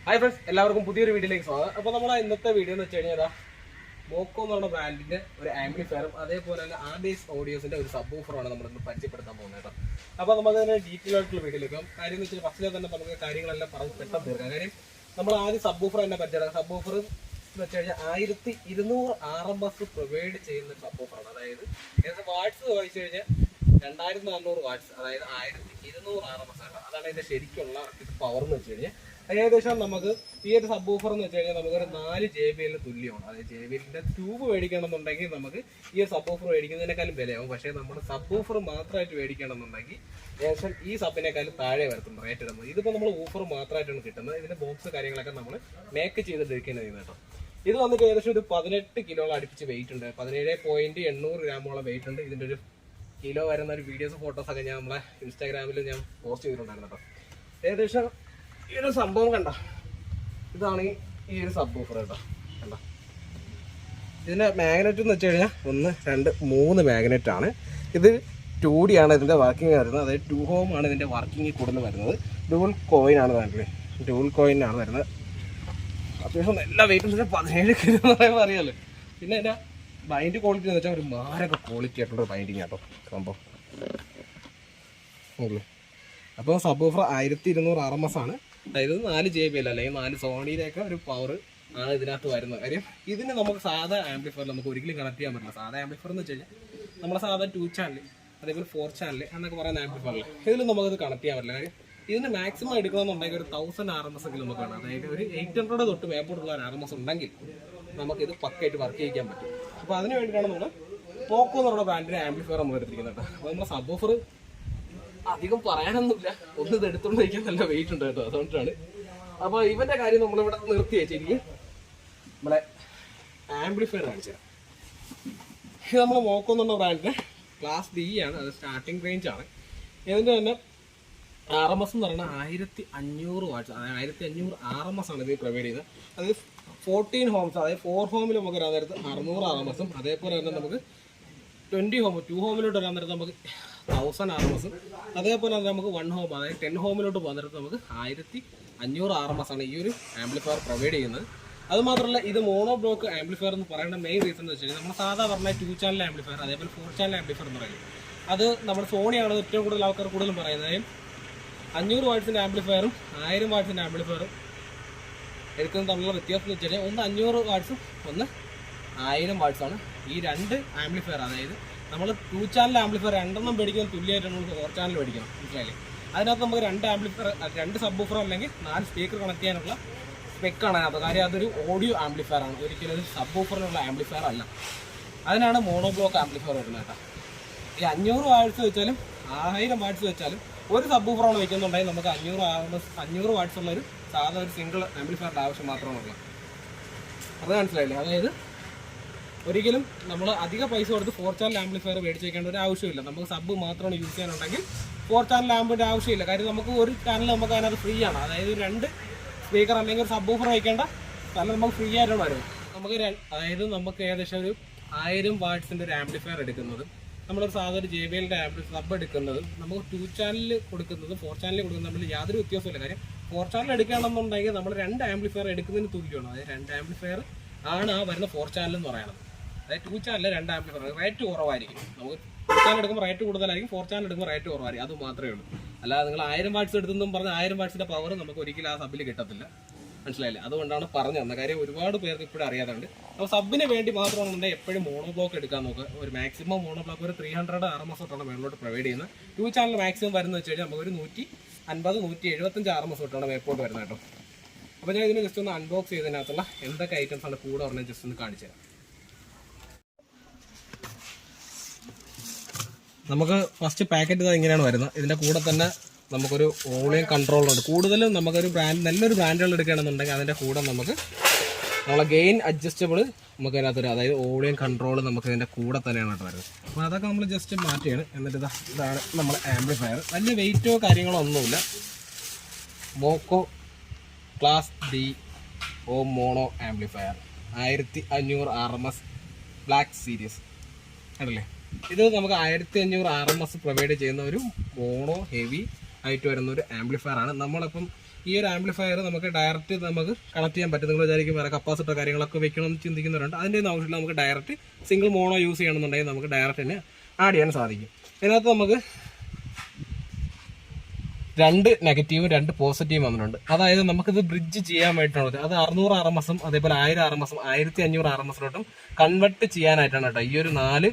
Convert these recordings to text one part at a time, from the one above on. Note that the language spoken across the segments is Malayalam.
Hi friends, എല്ലാവർക്കും പുതിയൊരു വീഡിയോയിലേക്ക് സ്വാഗതം. അപ്പോൾ നമ്മുടെ ഇന്നത്തെ വീഡിയോ എന്ന് വെച്ച് കഴിഞ്ഞാൽ മോക്കോ എന്ന് പറഞ്ഞ ബ്രാൻഡിന്റെ ഒരു ആംപ്ലിഫയറും അതേപോലെ തന്നെ ആർഡിഎസ് ഓഡിയോസിന്റെ ഒരു സബ് വൂഫറുമാണ് നമ്മൾ ഇന്ന് പരിചയപ്പെടുത്താൻ പോകുന്നത് കേട്ടോ. അപ്പോൾ നമുക്ക് അതിന്റെ ഡീറ്റെയിൽ ആയിട്ടുള്ള വീഡിയോയിലേക്ക് കാര്യം എന്ന് വെച്ചാൽ ഫസ്റ്റിലെ തന്നെ നമുക്ക് കാര്യങ്ങളെല്ലാം പറഞ്ഞ് പെട്ടെന്ന് തീർക്കാം. കാര്യം നമ്മൾ ആദ്യം സബ് വൂഫർ തന്നെ പരിചയപ്പെടാം. സബ് വൂഫർ എന്ന് വെച്ച് കഴിഞ്ഞാൽ 1200 RMS പ്രൊവൈഡ് ചെയ്യുന്ന സബ് വൂഫറാണ്. അതായത് വാട്ട്സ് വായിച്ചു കഴിഞ്ഞാൽ 2400 വാട്ട്സ്, അതായത് 1200 RMS ആണ്. അതാണ് ഇതിന്റെ ശരിക്കുള്ള പവർ എന്ന് വെച്ച് കഴിഞ്ഞാൽ ഏകദേശം നമുക്ക് ഈ ഒരു സബ് വൂഫർ എന്ന് വെച്ച് കഴിഞ്ഞാൽ നമുക്കൊരു 4 JBL തുല്യമാണ്. അതായത് JBLന്റെ ട്യൂബ് മേടിക്കണമെന്നുണ്ടെങ്കിൽ നമുക്ക് ഈ ഒരു സബ് വൂഫർ മേടിക്കുന്നതിനേക്കാളും വിലയാവും. പക്ഷേ നമ്മുടെ സബ് വൂഫർ മാത്രമായിട്ട് മേടിക്കണമെന്നുണ്ടെങ്കിൽ ഏകദേശം ഈ സബിനേക്കാളും താഴെ വരത്തുണ്ട് റേറ്റ് ഇടുന്നത്. ഇതിപ്പോൾ നമ്മൾ വൂഫർ മാത്രമായിട്ടാണ് കിട്ടുന്നത്. ഇതിന്റെ ബോക്സ് കാര്യങ്ങളൊക്കെ നമ്മൾ മേക്ക് ചെയ്തിട്ടിരിക്കുന്നത് കേട്ടോ. ഇത് വന്നിട്ട് ഏകദേശം ഒരു 18 കിലോളം അടുപ്പിച്ച് വെയിറ്റ് ഉണ്ട്. 17.800 ഗ്രാമോളം വെയിറ്റ് ഉണ്ട്. ഇതിന്റെ ഒരു കിലോ വരുന്ന ഒരു വീഡിയോസ് ഫോട്ടോസ് ഒക്കെ ഞാൻ നമ്മളെ ഇൻസ്റ്റാഗ്രാമിൽ ഞാൻ പോസ്റ്റ് ചെയ്തിട്ടുണ്ടായിരുന്നു കേട്ടോ. ഏകദേശം ഈ ഒരു സംഭവം കണ്ട, ഇതാണ് ഈ ഒരു സബ് വൂഫർ കേട്ടോ. കണ്ട, ഇതിന്റെ മാഗ്നറ്റ് എന്ന് വെച്ച് കഴിഞ്ഞാൽ 1, 2, 3 മാഗ്നറ്റ് ആണ്. ഇത് 2D ആണ് ഇതിന്റെ വർക്കിംഗ് വരുന്നത്. അതായത് 2 Ohm ആണ് ഇതിന്റെ വർക്കിംഗ് കൂടുതൽ വരുന്നത്. ഡ്യൂൽ കോയിൻ ആണ് വേണ്ടത്. ഡ്യൂൽ കോയിൻ ആണ് വരുന്നത്. അത്യാവശ്യം നല്ല വെയിറ്റ് 17 കിലോ എന്ന് പറയുമ്പോൾ അറിയാമല്ലോ. പിന്നെ അതിന്റെ ബൈൻഡ് ക്വാളിറ്റി എന്ന് വെച്ചാൽ ഒരു മാരക ക്വാളിറ്റി ആയിട്ടുള്ള ഒരു ബൈൻഡിങ് കേട്ടോ സംഭവം. അപ്പോൾ സബ് വൂഫർ 1200 RMS ആണ്. അതായത് 4 JBL അല്ലെങ്കിൽ 4 സോണിയുടെയൊക്കെ ഒരു പവർ ആണ് ഇതിനകത്ത് വരുന്നത്. കാര്യം ഇതിന് നമുക്ക് സാധാ ആംപ്ലിഫയർ നമുക്ക് ഒരിക്കലും കണക്ട് ചെയ്യാൻ പറ്റില്ല. സാധാ ആംപ്ലിഫയർ എന്ന് വെച്ച് കഴിഞ്ഞാൽ നമ്മുടെ സാധാ 2 ചാനൽ അതേപോലെ 4 ചാനൽ എന്നൊക്കെ പറയുന്ന ആംപ്ലിഫയറിൽ ഇതിൽ നമുക്കത് കണക്ട് ചെയ്യാൻ പറ്റില്ല. കാര്യം ഇതിന് മാക്സിമം എടുക്കണമെന്നുണ്ടെങ്കിൽ ഒരു 1000 RMS എങ്കിലും നമുക്ക് വേണം. അതായത് ഒരു 800 തൊട്ട് മേപ്പോട്ടുള്ള ഒരു RMS ഉണ്ടെങ്കിൽ നമുക്കിത് പക്കായിട്ട് വർക്ക് ചെയ്യിക്കാൻ പറ്റും. അപ്പോൾ അതിന് വേണ്ടിയിട്ടാണ് നമ്മൾ മോക്കോ എന്ന് പറയുന്ന ബ്രാൻഡിന്റെ ആംപ്ലിഫയർ നമ്മൾ എടുത്തിരിക്കുന്നത് കേട്ടോ. അപ്പോൾ നമ്മുടെ സബ് വൂഫർ അധികം പറയാനൊന്നുമില്ല, ഒന്ന് ഇത് എടുത്തുകൊണ്ട് വയ്ക്കാൻ നല്ല വെയിറ്റ് ഉണ്ട് കേട്ടോ. അതുകൊണ്ടാണ്. അപ്പോൾ ഇവന്റെ കാര്യം നമ്മളിവിടെ നിർത്തി വെച്ചിരിക്കും. നമ്മളെ ആംപ്ലിഫയർ കാണിച്ചു തരാം. ഇത് നമ്മൾ മോക്കോ എന്നുള്ള ബ്രാൻഡിന്റെ ക്ലാസ് D ആണ്. അത് സ്റ്റാർട്ടിംഗ് റേഞ്ച് ആണ്. ഇതിന്റെ തന്നെ RMS എന്ന് പറയുന്നത് 1500 വാട്ട്സ്, അതായത് 1500 RMS ആണ് ഇത് പ്രൊവൈഡ് ചെയ്യുന്നത്. അത് 14 ഹോംസ്, അതായത് 4 ഹോമിൽ നമുക്ക് വരാൻ നേരത്ത് 600 RMS, അതേപോലെ തന്നെ നമുക്ക് 20 ഹോം 2 ഹോമിലോട്ട് വരാൻ നേരത്ത് നമുക്ക് 1000 RMS, അതേപോലെ തന്നെ നമുക്ക് 1 ഹോം അതായത് 10 ഹോമിലോട്ട് പോകുന്ന നേരത്ത് നമുക്ക് 1500 RMS ആണ് ഈ ഒരു ആംപ്ലിഫയർ പ്രൊവൈഡ് ചെയ്യുന്നത്. അതുമാത്രമല്ല ഇത് മോണോ ബ്ലോക്ക് ആംപ്ലിഫയർ എന്ന് പറയുന്ന മെയിൻ റീസൺ എന്ന് വെച്ച് കഴിഞ്ഞാൽ നമ്മൾ സാധാ പറഞ്ഞ 2 ചാനൽ ആംപ്ലിഫയർ അതേപോലെ 4 ചാനൽ ആംപ്ലിഫയർ എന്ന് പറയുന്നത് അത് നമ്മുടെ സോണിയാണ് ഏറ്റവും കൂടുതൽ ആൾക്കാർ കൂടുതലും പറയുന്നത്. 500 വാട്ട്സിൻ്റെ ആംപ്ലിഫയറും 1000 വാട്ട്സിൻ്റെ ആംപ്ലിഫയറും എടുക്കുന്ന തമ്മിലുള്ള വ്യത്യാസം എന്ന് വെച്ച് കഴിഞ്ഞാൽ ഒന്ന് 500 വാട്ട്സും ഒന്ന് 1000 വാട്ട്സാണ്. ഈ 2 ആംപ്ലിഫയർ അതായത് നമ്മൾ 2 ചാനൽ ആംപ്ലിഫയർ 2 മേടിക്കുന്ന തുല്യമായിട്ടാണ് നമ്മൾ 4 ചാനൽ മേടിക്കണം, മനസ്സിലായില്ലേ? അതിനകത്ത് നമുക്ക് 2 ആംപ്ലിഫയർ 2 സബ് വൂഫർ അല്ലെങ്കിൽ 4 സ്പീക്കർ കണക്ട് ചെയ്യാനുള്ള സ്പെക്കാണ് അതിനകത്ത്. കാര്യം അതൊരു ഓഡിയോ ആംപ്ലിഫയർ ആണ്, ഒരിക്കലും ഒരു സബ് വൂഫറിനുള്ള ആംപ്ലിഫയർ അല്ല. അതിനാണ് മോണോ ബ്ലോക്ക് ആംപ്ലിഫയർ വരുന്നത് കേട്ടോ. ഈ 500 വാട്ട്സ് വെച്ചാലും 1000 വാട്ട്സ് വെച്ചാലും ഒരു സബ് വൂഫറാണ് വയ്ക്കുന്നുണ്ടെങ്കിൽ നമുക്ക് 500 വാട്ട്സ് ഉള്ള ഒരു സാധാ ഒരു സിംഗിൾ ആംപ്ലിഫയറിൻ്റെ ആവശ്യം മാത്രമാണുള്ളത്. അത് മനസ്സിലായില്ലേ? അതായത് ഒരിക്കലും നമ്മൾ അധിക പൈസ കൊടുത്ത് 4 ചാനൽ ആംപ്ലിഫയർ മേടിച്ച് വയ്ക്കേണ്ട ഒരു ആവശ്യമില്ല. നമുക്ക് സബ് മാത്രമാണ് യൂസ് ചെയ്യാനുണ്ടെങ്കിൽ 4 ചാനൽ ആമ്പിൻ്റെ ആവശ്യമില്ല. കാര്യം നമുക്ക് ഒരു ചാനൽ നമുക്ക് അതിനകത്ത് ഫ്രീ ആണ്. അതായത് 2 സ്പീക്കർ അല്ലെങ്കിൽ ഒരു സബ് വൂഫർ വയ്ക്കേണ്ട സ്ഥലം നമുക്ക് ഫ്രീ ആയിട്ടാണ് വരും. അതായത് നമുക്ക് ഏകദേശം ഒരു 1000 വാട്ട്സിൻ്റെ ഒരു ആംപ്ലിഫയർ എടുക്കുന്നത് നമ്മളൊരു സാധാരണ JBLന്റെ സബ് എടുക്കുന്നത് നമുക്ക് 2 ചാനലിൽ കൊടുക്കുന്നത് 4 ചാനലിൽ കൊടുക്കുന്നത് തമ്മിൽ യാതൊരു വ്യത്യാസമില്ല. കാര്യം 4 ചാനൽ എടുക്കുകയാണെന്നുണ്ടെങ്കിൽ നമ്മൾ 2 ആംപ്ലിഫയർ എടുക്കുന്നതിന് തുല്യമാണ്. അതായത് 2 ആംപ്ലിഫയർ ആണ് ആ വരുന്ന 4 ചാനൽ എന്ന് പറയുന്നത്. അതായത് 2 ചാനലിൽ 2 ആംപ്ലിഫയർ റേറ്റ് കുറവായിരിക്കും. നമുക്ക് 2 ചാനൽ എടുക്കുമ്പോൾ റേറ്റ് കൂടുതലായിരിക്കും, 4 ചാനൽ എടുക്കുമ്പോൾ റേറ്റ് കുറവായിരിക്കും. അത് മാത്രമേ ഉള്ളൂ. അല്ലാതെ നിങ്ങൾ 1000 വാട്ട്സ് എടുത്തെന്നും പറഞ്ഞാൽ 1000 വാട്ട്സിന്റെ പവർ നമുക്ക് ഒരിക്കലും ആ സബിൽ കിട്ടത്തില്ല, മനസ്സിലായില്ലേ? അതുകൊണ്ടാണ് പറഞ്ഞു തന്നത്. കാര്യം ഒരുപാട് പേർക്ക് ഇപ്പോഴും അറിയാതുണ്ട്. അപ്പോൾ സബിന് വേണ്ടി മാത്രമാണെന്നുണ്ടെങ്കിൽ എപ്പോഴും മോണോ ബ്ലോക്ക് എടുക്കാൻ നോക്കുക. ഒരു മാക്സിമം മോണോ ബ്ലോക്ക് ഒരു 300 RMS തൊട്ടാണ് മേളിലോട്ട് പ്രൊവൈഡ് ചെയ്യുന്നത്. 2 ചാനൽ മാക്സിമം വരുന്നത് വെച്ച് കഴിഞ്ഞാൽ നമുക്കൊരു 150 175 RMS തൊട്ടാണ് മേപ്പോട്ട് വരുന്നത് കേട്ടോ. അപ്പോൾ ഞാൻ ഇതിന് ജസ്റ്റ് ഒന്ന് അൺബോക്സ് ചെയ്തതിനകത്തുള്ള എന്തൊക്കെ ഐറ്റംസ് ആണ് കൂടെ പറഞ്ഞാൽ ജസ്റ്റ് ഒന്ന് കാണിച്ചു തരാം. നമുക്ക് ഫസ്റ്റ് പാക്കറ്റ് ഇങ്ങനെയാണ് വരുന്നത്. ഇതിൻ്റെ കൂടെ തന്നെ നമുക്കൊരു വോളിയം കൺട്രോളുണ്ട്. കൂടുതലും നമുക്കൊരു നല്ലൊരു ബ്രാൻഡുകൾ എടുക്കുകയാണെന്നുണ്ടെങ്കിൽ അതിൻ്റെ കൂടെ നമുക്ക് നമ്മളെ ഗെയിൻ അഡ്ജസ്റ്റബിൾ നമുക്ക് അതിനകത്തൊരു അതായത് വോളിയം കൺട്രോൾ നമുക്ക് ഇതിൻ്റെ കൂടെ തന്നെയാണ് കേട്ടോ വരുന്നത്. അപ്പോൾ അതൊക്കെ നമ്മൾ ജസ്റ്റ് മാറ്റുകയാണ്. എന്നിട്ട് ഇതാണ് നമ്മുടെ ആംപ്ലിഫയർ. വലിയ വെയിറ്റോ കാര്യങ്ങളോ ഒന്നുമില്ല. മോക്കോ class D mono amplifier 1500 RMS black series അല്ലേ. ഇത് നമുക്ക് 1500 RMS പ്രൊവൈഡ് ചെയ്യുന്ന ഒരു മോണോ ഹെവി ആയിട്ട് വരുന്ന ഒരു ആംപ്ലിഫയർ ആണ്. നമ്മളിപ്പം ഈ ഒരു ആംപ്ലിഫയർ നമുക്ക് ഡയറക്റ്റ് നമുക്ക് കണക്ട് ചെയ്യാൻ പറ്റും. നിങ്ങൾ വിചാരിക്കും വേറെ കപ്പാസിറ്റർ കാര്യങ്ങളൊക്കെ വെക്കണമെന്ന് ചിന്തിക്കുന്നവരുണ്ട്. അതിൻ്റെ ഒന്നും ആവശ്യമില്ല. നമുക്ക് ഡയറക്റ്റ് സിംഗിൾ മോണോ യൂസ് ചെയ്യണമെന്നുണ്ടെങ്കിൽ നമുക്ക് ഡയറക്റ്റ് തന്നെ ആഡ് ചെയ്യാൻ സാധിക്കും. ഇതിനകത്ത് നമുക്ക് 2 നെഗറ്റീവും 2 പോസിറ്റീവും വന്നിട്ടുണ്ട്. അതായത് നമുക്കിത് ബ്രിഡ്ജ് ചെയ്യാൻ വേണ്ടിയിട്ടുള്ളത്. അത് 600 RMS അതേപോലെ 1000 RMS 1500 RMS കൺവെർട്ട് ചെയ്യാനായിട്ടാണ് കേട്ടോ ഈ ഒരു 4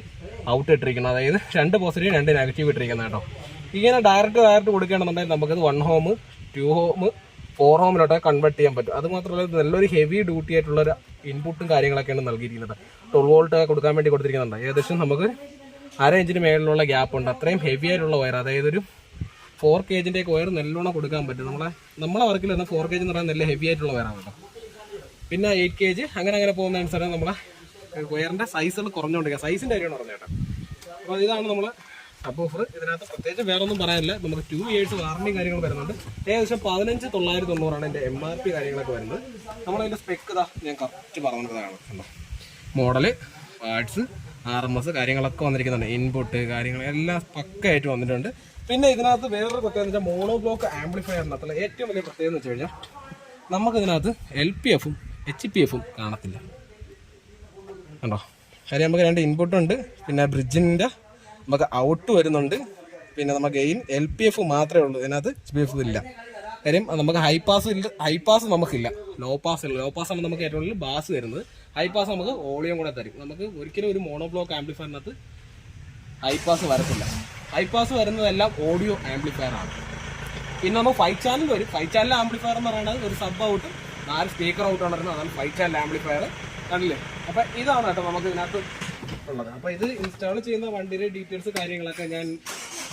ഔട്ട് ഇട്ടിരിക്കുന്നത്. അതായത് 2 പോസിറ്റീവ് 2 നെഗറ്റീവ് ഇട്ടിരിക്കുന്നത് കേട്ടോ. ഇങ്ങനെ ഡയറക്റ്റ് കൊടുക്കുകയാണെന്നുണ്ടെങ്കിൽ നമുക്കത് 1 ഹോം 2 ഹോം 4 ഹോമിലോട്ട് കൺവെർട്ട് ചെയ്യാൻ പറ്റും. അത് മാത്രമല്ല നല്ലൊരു ഹെവി ഡ്യൂട്ടി ആയിട്ടുള്ളൊരു ഇൻപുട്ടും കാര്യങ്ങളൊക്കെയാണ് നൽകിയിരിക്കുന്നത്. 12 വോൾട്ട് കൊടുക്കാൻ വേണ്ടി കൊടുത്തിരിക്കുന്നുണ്ട്. ഏകദേശം നമുക്ക് 1/2 ഇഞ്ചിന് മേളിലുള്ള ഗ്യാപ്പ് ഉണ്ട്. അത്രയും ഹെവി ആയിട്ടുള്ള വയർ, അതായത് ഒരു 4 kg വയർ നല്ലോണം കൊടുക്കാൻ പറ്റും. നമ്മളെ വർക്കിൽ തന്നെ 4 kg എന്ന് പറയുന്നത് നല്ല ഹെവി ആയിട്ടുള്ള വയറാണ് കേട്ടോ. പിന്നെ 8 kg അങ്ങനെ പോകുന്ന അനുസരിച്ച് നമ്മളെ വയറിന്റെ സൈസുകൾ കുറഞ്ഞുകൊണ്ടിരിക്കുക. സൈസിന്റെ കാര്യമാണ് പറഞ്ഞേട്ടോ. അപ്പോൾ ഇതാണ് നമ്മളെ സബ്വൂഫർ. ഇതിനകത്ത് പ്രത്യേകിച്ച് വേറെ ഒന്നും പറയാനില്ല. നമുക്ക് 2 years വാറണ്ടി കാര്യങ്ങൾ വരുന്നുണ്ട്. ഏകദേശം 15,990 ഇതിന്റെ MRP കാര്യങ്ങളൊക്കെ വരുന്നത്. നമ്മളതിന്റെ സ്പെക്ക് ഇതാ ഞാൻ കറക്റ്റ് പറഞ്ഞതാണ്. മോഡല്, പാർട്സ്, RMS കാര്യങ്ങളൊക്കെ വന്നിരിക്കുന്നുണ്ട്. ഇൻപുട്ട് കാര്യങ്ങൾ എല്ലാം പക്കയായിട്ട് വന്നിട്ടുണ്ട്. പിന്നെ ഇതിനകത്ത് വേറൊരു പ്രത്യേകത എന്ന് വെച്ചാൽ മോണോ ബ്ലോക്ക് ആംപ്ലിഫയറിനകത്തുള്ള ഏറ്റവും വലിയ പ്രത്യേകത എന്ന് വെച്ച് കഴിഞ്ഞാൽ നമുക്കിതിനകത്ത് LPF-ഉം HPF-ഉം കാണത്തില്ല കണ്ടോ. കാര്യം നമുക്ക് 2 ഇൻപുട്ടുണ്ട്. പിന്നെ ബ്രിഡ്ജിൻ്റെ നമുക്ക് ഔട്ട് വരുന്നുണ്ട്. പിന്നെ നമുക്ക് ഗെയിൻ LPF മാത്രമേ ഉള്ളൂ. ഇതിനകത്ത് HPF ഇല്ല. കാര്യം നമുക്ക് ഹൈ പാസ് നമുക്കില്ല. ലോ പാസ് ആണ് നമുക്ക് ഏറ്റവും കൂടുതൽ ബാസ് വരുന്നത്. ഹൈ പാസ് നമുക്ക് ഓളിയം കൂടെ തരും. നമുക്ക് ഒരിക്കലും ഒരു മോണോ ബ്ലോക്ക് ആംപ്ലിഫയറിനകത്ത് ഹൈ പാസ് വരത്തില്ല. ഹൈ പാസ് വരുന്നതെല്ലാം ഓഡിയോ ആംപ്ലിഫയർ ആണ്. പിന്നെ നമുക്ക് 5 ചാനൽ വരും. 5 ചാനൽ ആംപ്ലിഫയർ എന്ന് പറയുന്നത് ഒരു സബ് ഔട്ടും 4 സ്പീക്കർ ഔട്ടാണ് വരുന്നത്. അതാണ് 5 ചാനൽ ആംപ്ലിഫയർ കണ്ടില്ലേ. അപ്പം ഇതാണ് കേട്ടോ നമുക്ക് ഇതിനകത്ത് ഉള്ളത്. അപ്പോൾ ഇത് ഇൻസ്റ്റാൾ ചെയ്യുന്ന വണ്ടിയുടെ ഡീറ്റെയിൽസ് കാര്യങ്ങളൊക്കെ ഞാൻ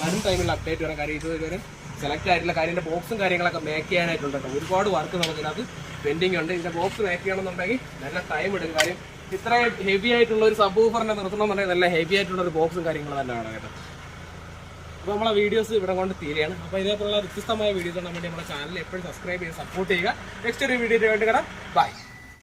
വരും ടൈമിൽ അപ്ഡേറ്റ് ചെയ്യാൻ. കാര്യം ഇതുവരെ സെലക്ട് ആയിട്ടുള്ള കാര്യൻ്റെ ബോക്സും കാര്യങ്ങളൊക്കെ മേക്ക് ചെയ്യാനായിട്ടുണ്ട് കേട്ടോ. ഒരുപാട് വർക്ക് നമുക്കിതിനകത്ത് പെൻഡിങ് ഉണ്ട്. ഇതിൻ്റെ ബോക്സ് മേക്ക് ചെയ്യണമെന്നുണ്ടെങ്കിൽ നല്ല ടൈം എടുക്കും. കാര്യം ഇത്രയും ഹെവി ആയിട്ടുള്ള ഒരു സബ്വൂഫറിനെ നിർത്തണമെന്നുണ്ടെങ്കിൽ നല്ല ഹെവി ആയിട്ടുള്ള ഒരു ബോക്സും കാര്യങ്ങളും തന്നെ വേണം കേട്ടോ. അപ്പോൾ നമ്മളെ വീഡിയോസ് ഇവിടെ കൊണ്ട് തീരെയാണ്. അപ്പോൾ ഇതേപോലുള്ള വ്യത്യസ്തമായ വീഡിയോസ് കാണാൻ വേണ്ടി നമ്മുടെ ചാനൽ എപ്പോഴും സബ്സ്ക്രൈബ് ചെയ്ത് സപ്പോർട്ട് ചെയ്യുക. നെക്സ്റ്റ് ഒരു വീഡിയോ വേണ്ടി കാണാം. ബൈ.